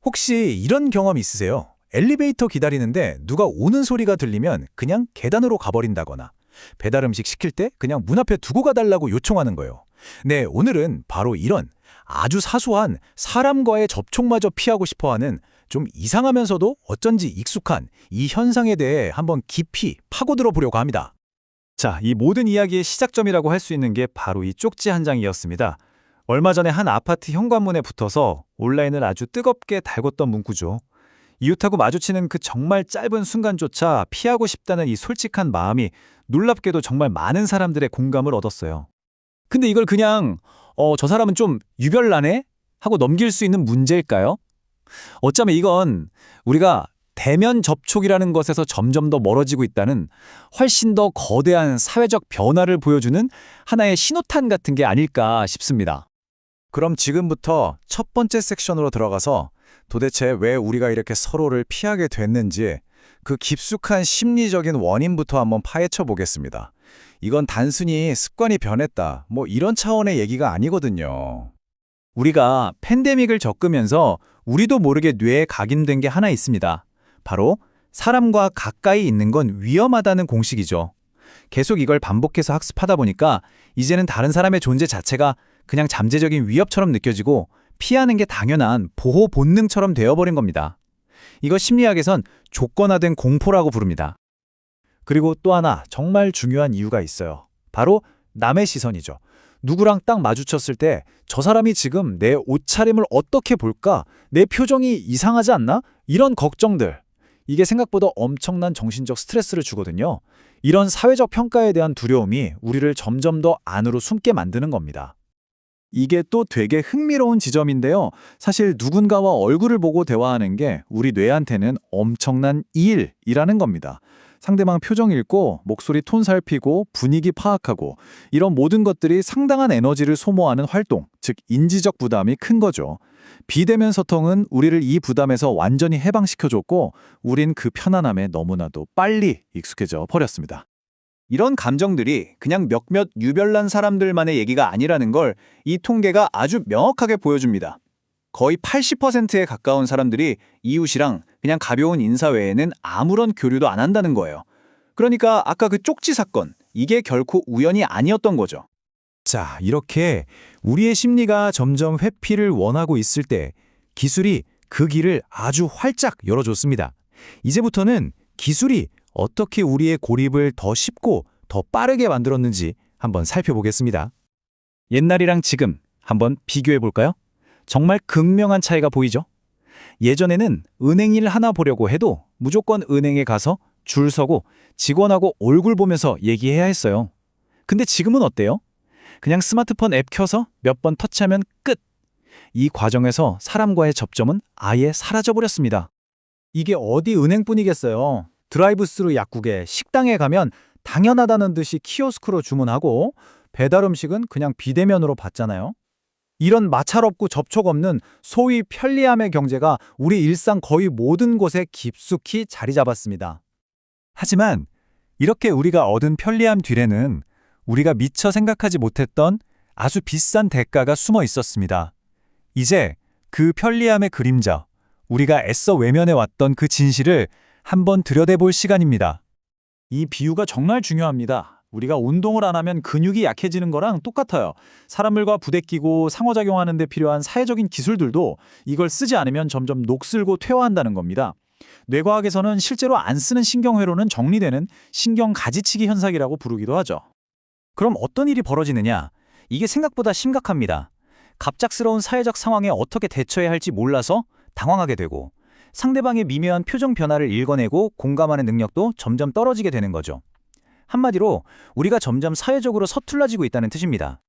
혹시 이런 경험 있으세요? 엘리베이터 기다리는데 누가 오는 소리가 들리면 그냥 계단으로 가버린다거나 배달 음식 시킬 때 그냥 문 앞에 두고 가달라고 요청하는 거예요. 네, 오늘은 바로 이런 아주 사소한 사람과의 접촉마저 피하고 싶어하는 좀 이상하면서도 어쩐지 익숙한 이 현상에 대해 한번 깊이 파고들어 보려고 합니다. 자, 이 모든 이야기의 시작점이라고 할 수 있는 게 바로 이 쪽지 한 장이었습니다. 얼마 전에 한 아파트 현관문에 붙어서 온라인을 아주 뜨겁게 달궜던 문구죠. 이웃하고 마주치는 그 정말 짧은 순간조차 피하고 싶다는 이 솔직한 마음이 놀랍게도 정말 많은 사람들의 공감을 얻었어요. 근데 이걸 그냥 저 사람은 좀 유별나네? 하고 넘길 수 있는 문제일까요? 어쩌면 이건 우리가 대면 접촉이라는 것에서 점점 더 멀어지고 있다는 훨씬 더 거대한 사회적 변화를 보여주는 하나의 신호탄 같은 게 아닐까 싶습니다. 그럼 지금부터 첫 번째 섹션으로 들어가서 도대체 왜 우리가 이렇게 서로를 피하게 됐는지 그 깊숙한 심리적인 원인부터 한번 파헤쳐 보겠습니다. 이건 단순히 습관이 변했다, 이런 차원의 얘기가 아니거든요. 우리가 팬데믹을 겪으면서 우리도 모르게 뇌에 각인된 게 하나 있습니다. 바로 사람과 가까이 있는 건 위험하다는 공식이죠. 계속 이걸 반복해서 학습하다 보니까 이제는 다른 사람의 존재 자체가 그냥 잠재적인 위협처럼 느껴지고 피하는 게 당연한 보호 본능처럼 되어버린 겁니다. 이거 심리학에선 조건화된 공포라고 부릅니다. 그리고 또 하나 정말 중요한 이유가 있어요. 바로 남의 시선이죠. 누구랑 딱 마주쳤을 때 저 사람이 지금 내 옷차림을 어떻게 볼까? 내 표정이 이상하지 않나? 이런 걱정들. 이게 생각보다 엄청난 정신적 스트레스를 주거든요. 이런 사회적 평가에 대한 두려움이 우리를 점점 더 안으로 숨게 만드는 겁니다. 이게 또 되게 흥미로운 지점인데요. 사실 누군가와 얼굴을 보고 대화하는 게 우리 뇌한테는 엄청난 일이라는 겁니다. 상대방 표정 읽고 목소리 톤 살피고 분위기 파악하고 이런 모든 것들이 상당한 에너지를 소모하는 활동, 즉 인지적 부담이 큰 거죠. 비대면 소통은 우리를 이 부담에서 완전히 해방시켜줬고 우린 그 편안함에 너무나도 빨리 익숙해져 버렸습니다. 이런 감정들이 그냥 몇몇 유별난 사람들만의 얘기가 아니라는 걸 이 통계가 아주 명확하게 보여줍니다. 거의 80%에 가까운 사람들이 이웃이랑 그냥 가벼운 인사 외에는 아무런 교류도 안 한다는 거예요. 그러니까 아까 그 쪽지 사건, 이게 결코 우연이 아니었던 거죠. 자, 이렇게 우리의 심리가 점점 회피를 원하고 있을 때 기술이 그 길을 아주 활짝 열어줬습니다. 이제부터는 기술이 어떻게 우리의 고립을 더 쉽고 더 빠르게 만들었는지 한번 살펴보겠습니다. 옛날이랑 지금 한번 비교해 볼까요? 정말 극명한 차이가 보이죠? 예전에는 은행 일 하나 보려고 해도 무조건 은행에 가서 줄 서고 직원하고 얼굴 보면서 얘기해야 했어요. 근데 지금은 어때요? 그냥 스마트폰 앱 켜서 몇 번 터치하면 끝! 이 과정에서 사람과의 접점은 아예 사라져버렸습니다. 이게 어디 은행뿐이겠어요. 드라이브스루 약국에 식당에 가면 당연하다는 듯이 키오스크로 주문하고 배달 음식은 그냥 비대면으로 받잖아요. 이런 마찰 없고 접촉 없는 소위 편리함의 경제가 우리 일상 거의 모든 곳에 깊숙이 자리 잡았습니다. 하지만 이렇게 우리가 얻은 편리함 뒤에는 우리가 미처 생각하지 못했던 아주 비싼 대가가 숨어 있었습니다. 이제 그 편리함의 그림자, 우리가 애써 외면해 왔던 그 진실을 한번 들여다볼 시간입니다. 이 비유가 정말 중요합니다. 우리가 운동을 안 하면 근육이 약해지는 거랑 똑같아요. 사람들과 부대끼고 상호작용하는 데 필요한 사회적인 기술들도 이걸 쓰지 않으면 점점 녹슬고 퇴화한다는 겁니다. 뇌과학에서는 실제로 안 쓰는 신경회로는 정리되는 신경 가지치기 현상이라고 부르기도 하죠. 그럼 어떤 일이 벌어지느냐? 이게 생각보다 심각합니다. 갑작스러운 사회적 상황에 어떻게 대처해야 할지 몰라서 당황하게 되고 상대방의 미묘한 표정 변화를 읽어내고 공감하는 능력도 점점 떨어지게 되는 거죠. 한마디로 우리가 점점 사회적으로 서툴러지고 있다는 뜻입니다.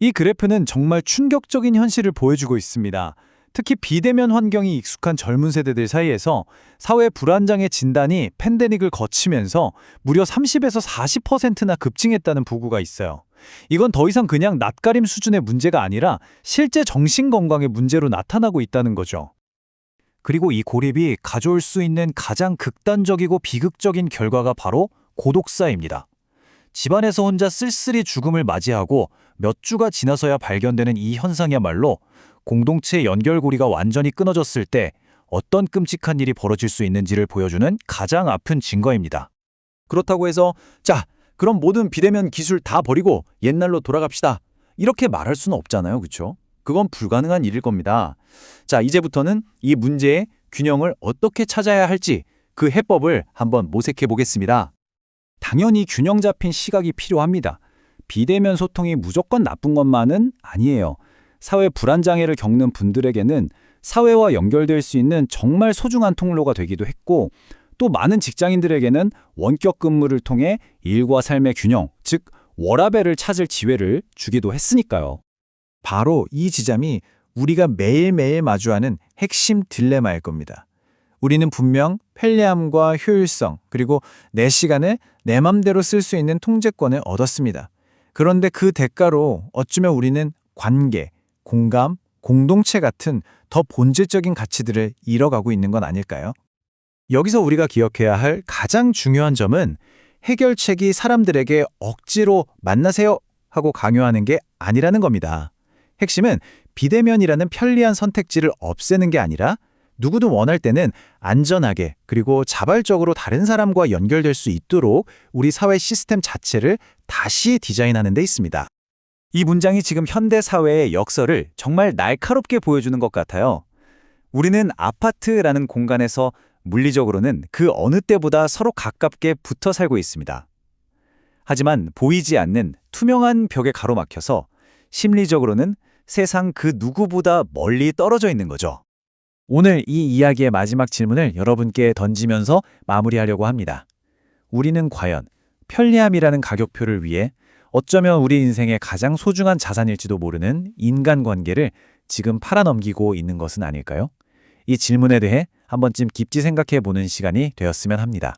이 그래프는 정말 충격적인 현실을 보여주고 있습니다. 특히 비대면 환경이 익숙한 젊은 세대들 사이에서 사회 불안장애 진단이 팬데믹을 거치면서 무려 30에서 40%나 급증했다는 보고가 있어요. 이건 더 이상 그냥 낯가림 수준의 문제가 아니라 실제 정신건강의 문제로 나타나고 있다는 거죠. 그리고 이 고립이 가져올 수 있는 가장 극단적이고 비극적인 결과가 바로 고독사입니다. 집안에서 혼자 쓸쓸히 죽음을 맞이하고 몇 주가 지나서야 발견되는 이 현상이야말로 공동체의 연결고리가 완전히 끊어졌을 때 어떤 끔찍한 일이 벌어질 수 있는지를 보여주는 가장 아픈 증거입니다. 그렇다고 해서 자, 그럼 모든 비대면 기술 다 버리고 옛날로 돌아갑시다. 이렇게 말할 수는 없잖아요. 그렇죠? 그건 불가능한 일일 겁니다. 자, 이제부터는 이 문제의 균형을 어떻게 찾아야 할지 그 해법을 한번 모색해 보겠습니다. 당연히 균형 잡힌 시각이 필요합니다. 비대면 소통이 무조건 나쁜 것만은 아니에요. 사회 불안장애를 겪는 분들에게는 사회와 연결될 수 있는 정말 소중한 통로가 되기도 했고, 또 많은 직장인들에게는 원격 근무를 통해 일과 삶의 균형, 즉 워라밸을 찾을 기회를 주기도 했으니까요. 바로 이 지점이 우리가 매일매일 마주하는 핵심 딜레마일 겁니다. 우리는 분명 편리함과 효율성, 그리고 내 시간을 내 맘대로 쓸 수 있는 통제권을 얻었습니다. 그런데 그 대가로 어쩌면 우리는 관계, 공감, 공동체 같은 더 본질적인 가치들을 잃어가고 있는 건 아닐까요? 여기서 우리가 기억해야 할 가장 중요한 점은 해결책이 사람들에게 억지로 만나세요 하고 강요하는 게 아니라는 겁니다. 핵심은 비대면이라는 편리한 선택지를 없애는 게 아니라 누구도 원할 때는 안전하게 그리고 자발적으로 다른 사람과 연결될 수 있도록 우리 사회 시스템 자체를 다시 디자인하는 데 있습니다. 이 문장이 지금 현대 사회의 역설을 정말 날카롭게 보여주는 것 같아요. 우리는 아파트라는 공간에서 물리적으로는 그 어느 때보다 서로 가깝게 붙어 살고 있습니다. 하지만 보이지 않는 투명한 벽에 가로막혀서 심리적으로는 세상 그 누구보다 멀리 떨어져 있는 거죠. 오늘 이 이야기의 마지막 질문을 여러분께 던지면서 마무리하려고 합니다. 우리는 과연 편리함이라는 가격표를 위해 어쩌면 우리 인생의 가장 소중한 자산일지도 모르는 인간관계를 지금 팔아넘기고 있는 것은 아닐까요? 이 질문에 대해 한 번쯤 깊이 생각해 보는 시간이 되었으면 합니다.